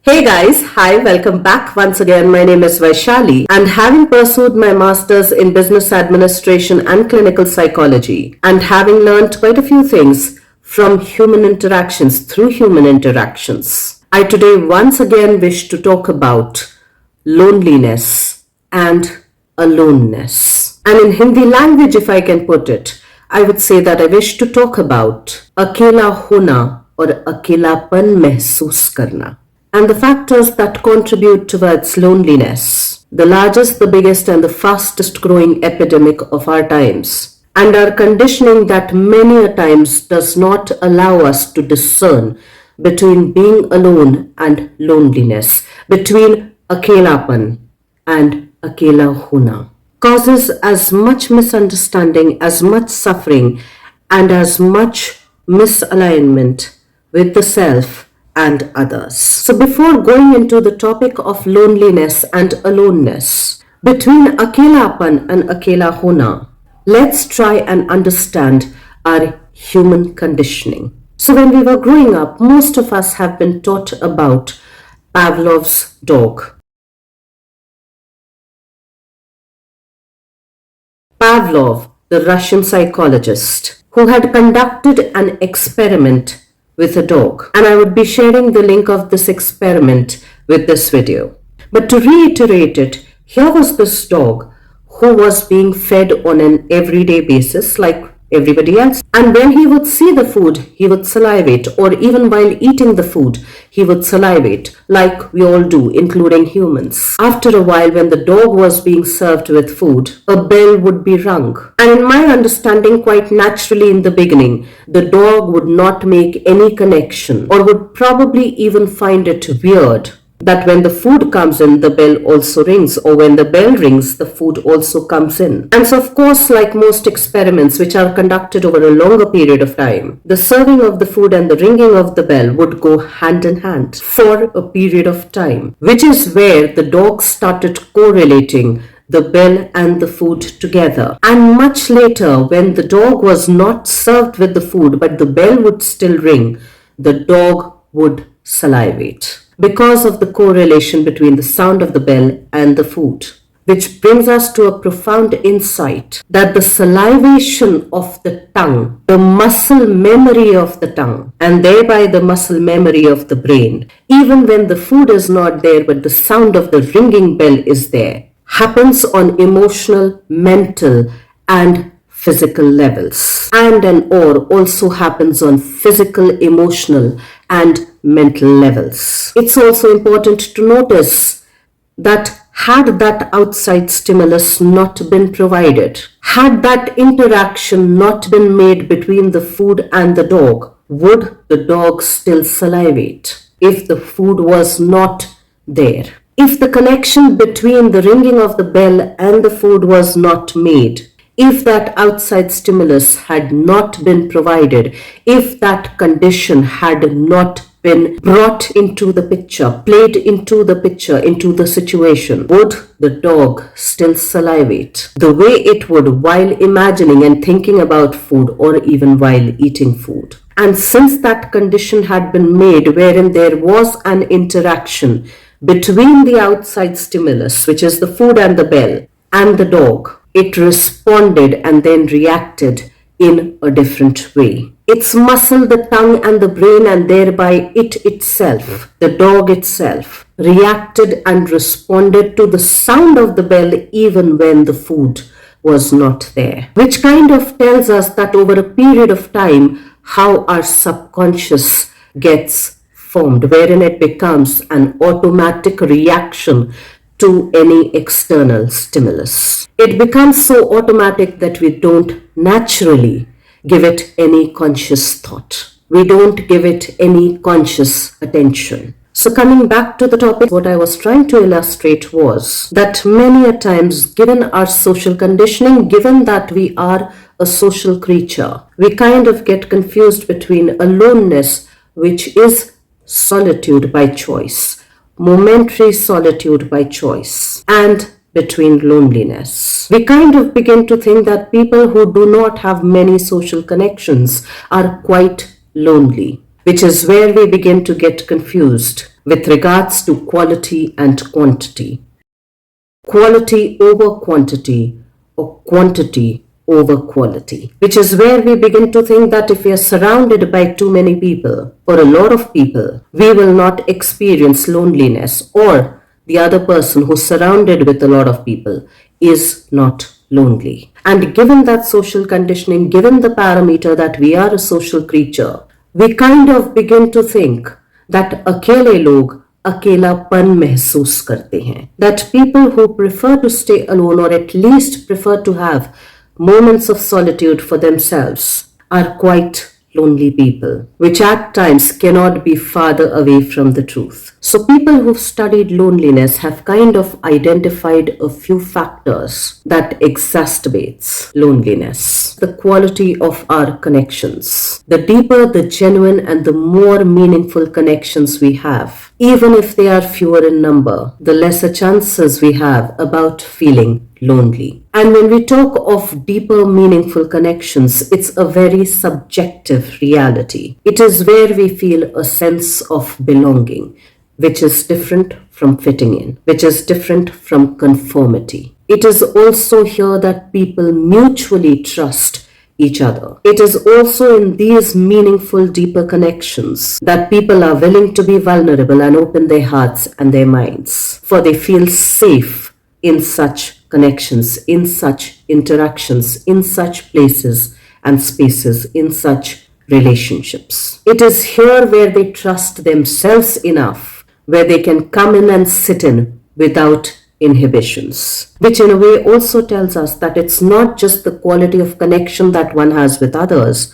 Hey guys, hi, welcome back once again. My name is Vaishali, and having pursued my master's in business administration and clinical psychology, and having learned quite a few things from human interactions through human interactions, I today once again wish to talk about loneliness and aloneness. And in Hindi language, if I can put it, I would say that I wish to talk about Akela hona or Akelapan महसूस करना, and the factors that contribute towards loneliness, the largest, the biggest, and the fastest growing epidemic of our times, and our conditioning that many a times does not allow us to discern between being alone and loneliness, between Akelapan and Akela hona, causes as much misunderstanding, as much suffering, and as much misalignment with the self and others. So before going into the topic of loneliness and aloneness, between Akelapan and Akela hona, let's try and understand our human conditioning. So when we were growing up, most of us have been taught about Pavlov's dog. Pavlov, the Russian psychologist, who had conducted an experiment with a dog. And I would be sharing the link of this experiment with this video. But to reiterate it, here was this dog who was being fed on an everyday basis like everybody else. And when he would see the food, he would salivate, or even while eating the food, he would salivate, like we all do, including humans. After a while, when the dog was being served with food, a bell would be rung. And in my understanding, quite naturally in the beginning, the dog would not make any connection, or would probably even find it weird that when the food comes in, the bell also rings, or when the bell rings, the food also comes in. And so, of course, like most experiments which are conducted over a longer period of time, the serving of the food and the ringing of the bell would go hand in hand for a period of time, which is where the dog started correlating the bell and the food together. And much later, when the dog was not served with the food, but the bell would still ring, the dog would salivate, because of the correlation between the sound of the bell and the food. Which brings us to a profound insight that the salivation of the tongue, the muscle memory of the tongue, and thereby the muscle memory of the brain, even when the food is not there but the sound of the ringing bell is there, happens on emotional, mental, and physical levels. And/or also happens on physical, emotional, and mental levels. It's also important to notice that had that outside stimulus not been provided, had that interaction not been made between the food and the dog, would the dog still salivate if the food was not there? If the connection between the ringing of the bell and the food was not made, if that outside stimulus had not been provided, if that condition had not been brought into the picture, played into the picture, into the situation, would the dog still salivate the way it would while imagining and thinking about food, or even while eating food? And since that condition had been made wherein there was an interaction between the outside stimulus, which is the food and the bell, and the dog, it responded and then reacted in a different way. Its muscle, the tongue and the brain, and thereby it itself, the dog itself, reacted and responded to the sound of the bell even when the food was not there. Which kind of tells us that over a period of time, how our subconscious gets formed, wherein it becomes an automatic reaction to any external stimulus. It becomes so automatic that we don't naturally give it any conscious thought. We don't give it any conscious attention. So coming back to the topic, what I was trying to illustrate was that many a times, given our social conditioning, given that we are a social creature, we kind of get confused between aloneness, which is solitude by choice, momentary solitude by choice, and between loneliness. We kind of begin to think that people who do not have many social connections are quite lonely, which is where we begin to get confused with regards to quality and quantity. Quality over quantity or quantity over quality, which is where we begin to think that if we are surrounded by too many people or a lot of people, we will not experience loneliness, or the other person who's surrounded with a lot of people is not lonely. And given that social conditioning, given the parameter that we are a social creature, we kind of begin to think that अकेले लोग अकेलापन महसूस करते हैं. That people who prefer to stay alone, or at least prefer to have moments of solitude for themselves, are quite lonely people, which at times cannot be farther away from the truth. So people who've studied loneliness have kind of identified a few factors that exacerbates loneliness. The quality of our connections. The deeper, the genuine, and the more meaningful connections we have, even if they are fewer in number, the lesser chances we have about feeling lonely. And when we talk of deeper, meaningful connections, it's a very subjective reality. It is where we feel a sense of belonging, which is different from fitting in, which is different from conformity. It is also here that people mutually trust each other. It is also in these meaningful, deeper connections that people are willing to be vulnerable and open their hearts and their minds, for they feel safe in such connections, in such interactions, in such places and spaces, in such relationships. It is here where they trust themselves enough, where they can come in and sit in without inhibitions, which in a way also tells us that it's not just the quality of connection that one has with others,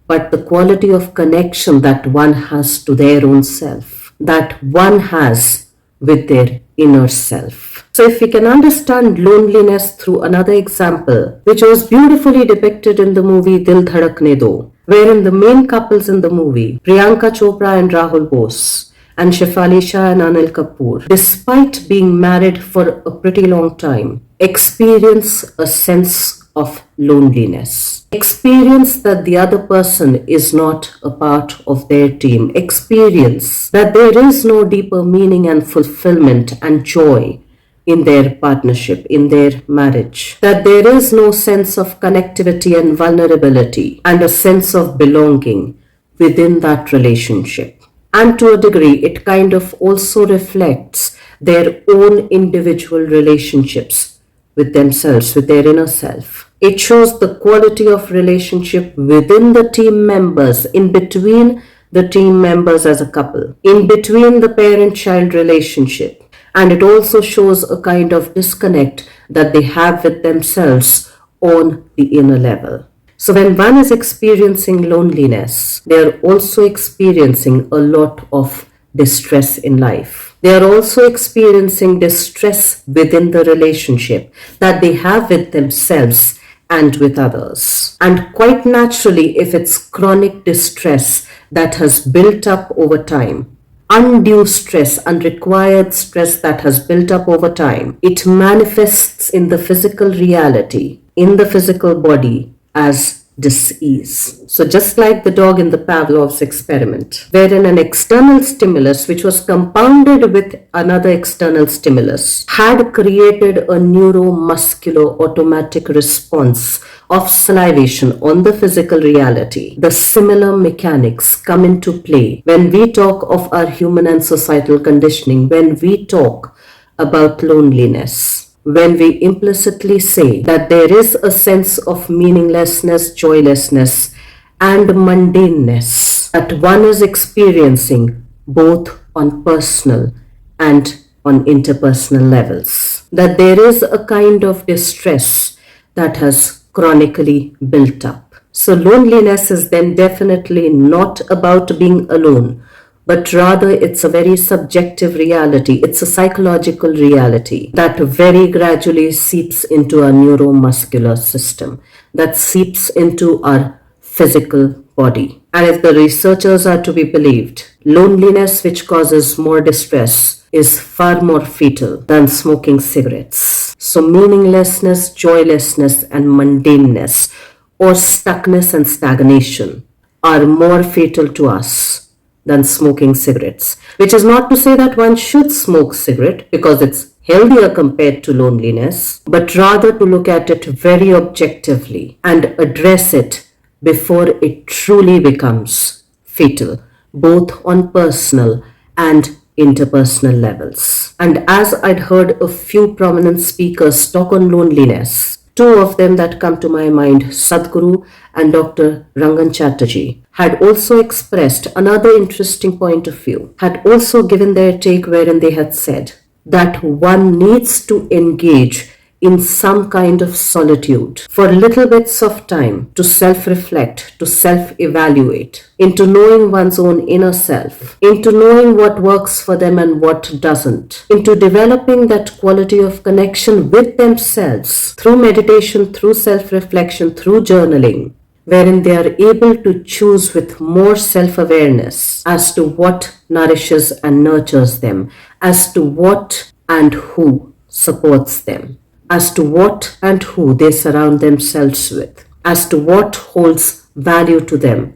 but the quality of connection that one has to their own self, that one has with their inner self. So if we can understand loneliness through another example, which was beautifully depicted in the movie Dil Dhadakne Do, wherein the main couples in the movie, Priyanka Chopra and Rahul Bose, and Shefali Shah and Anil Kapoor, despite being married for a pretty long time, experience a sense of loneliness. Experience that the other person is not a part of their team. Experience that there is no deeper meaning and fulfillment and joy in their partnership, in their marriage. That there is no sense of connectivity and vulnerability and a sense of belonging within that relationship. And to a degree, it kind of also reflects their own individual relationships with themselves, with their inner self. It shows the quality of relationship within the team members, in between the team members as a couple, in between the parent-child relationship. And it also shows a kind of disconnect that they have with themselves on the inner level. So when one is experiencing loneliness, they are also experiencing a lot of distress in life. They are also experiencing distress within the relationship that they have with themselves and with others. And quite naturally, if it's chronic distress that has built up over time, undue stress, unrequired stress that has built up over time, it manifests in the physical reality, in the physical body as dis-ease. So just like the dog in the Pavlov's experiment, wherein an external stimulus, which was compounded with another external stimulus, had created a neuromuscular automatic response of salivation on the physical reality. The similar mechanics come into play when we talk of our human and societal conditioning, when we talk about loneliness, when we implicitly say that there is a sense of meaninglessness, joylessness, and mundaneness that one is experiencing both on personal and on interpersonal levels. That there is a kind of distress that has chronically built up. So loneliness is then definitely not about being alone, but rather it's a very subjective reality. It's a psychological reality that very gradually seeps into our neuromuscular system, that seeps into our physical body. And if the researchers are to be believed, loneliness which causes more distress is far more fatal than smoking cigarettes. So meaninglessness, joylessness, and mundaneness, or stuckness and stagnation, are more fatal to us than smoking cigarettes. Which is not to say that one should smoke cigarette because it's healthier compared to loneliness, but rather to look at it very objectively and address it before it truly becomes fatal, both on personal and interpersonal levels. And as I'd heard a few prominent speakers talk on loneliness, two of them that come to my mind, Sadhguru and Dr. Rangan Chatterjee, had also expressed another interesting point of view, had also given their take wherein they had said that one needs to engage in some kind of solitude for little bits of time to self-reflect, to self-evaluate, into knowing one's own inner self, into knowing what works for them and what doesn't, into developing that quality of connection with themselves through meditation, through self-reflection, through journaling, wherein they are able to choose with more self-awareness as to what nourishes and nurtures them, as to what and who supports them, as to what and who they surround themselves with, as to what holds value to them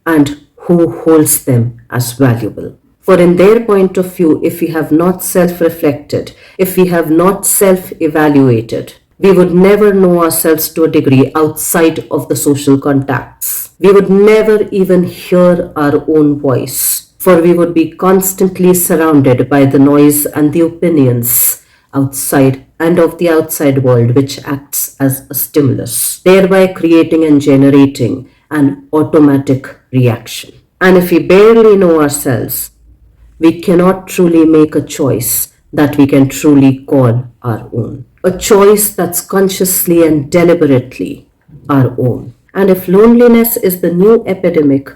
and who holds them as valuable. For in their point of view, if we have not self-reflected, if we have not self-evaluated, we would never know ourselves to a degree outside of the social contacts. We would never even hear our own voice, for we would be constantly surrounded by the noise and the opinions outside and of the outside world, which acts as a stimulus, thereby creating and generating an automatic reaction. And if we barely know ourselves, we cannot truly make a choice that we can truly call our own. A choice that's consciously and deliberately our own. And if loneliness is the new epidemic,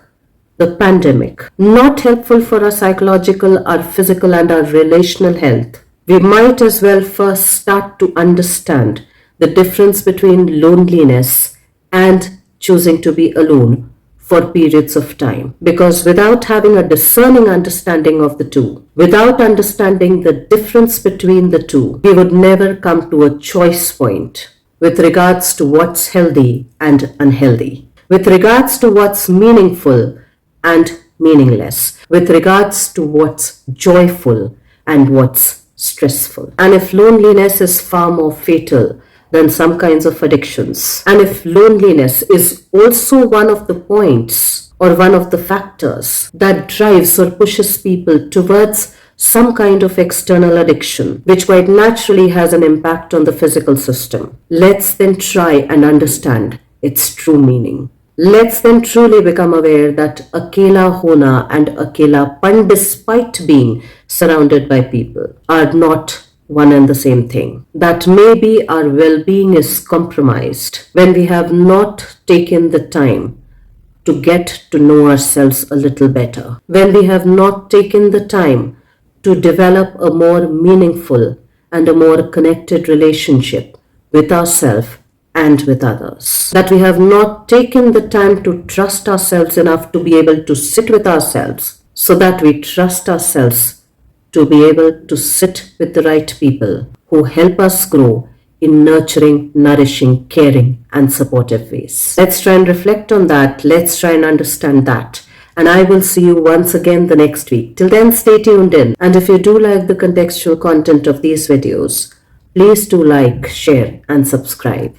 the pandemic, not helpful for our psychological, our physical, and our relational health, we might as well first start to understand the difference between loneliness and choosing to be alone for periods of time. Because without having a discerning understanding of the two, without understanding the difference between the two, we would never come to a choice point with regards to what's healthy and unhealthy, with regards to what's meaningful and meaningless, with regards to what's joyful and what's stressful. And if loneliness is far more fatal than some kinds of addictions, and if loneliness is also one of the points or one of the factors that drives or pushes people towards some kind of external addiction, which quite naturally has an impact on the physical system, let's then try and understand its true meaning. Let's then truly become aware that Akela Hona and Akelapan, despite being surrounded by people, are not one and the same thing. That maybe our well-being is compromised when we have not taken the time to get to know ourselves a little better, when we have not taken the time to develop a more meaningful and a more connected relationship with ourselves and with others. That we have not taken the time to trust ourselves enough to be able to sit with ourselves, so that we trust ourselves to be able to sit with the right people who help us grow in nurturing, nourishing, caring, and supportive ways. Let's try and reflect on that. Let's try and understand that. And I will see you once again the next week. Till then, stay tuned in. And if you do like the contextual content of these videos, please do like, share, and subscribe.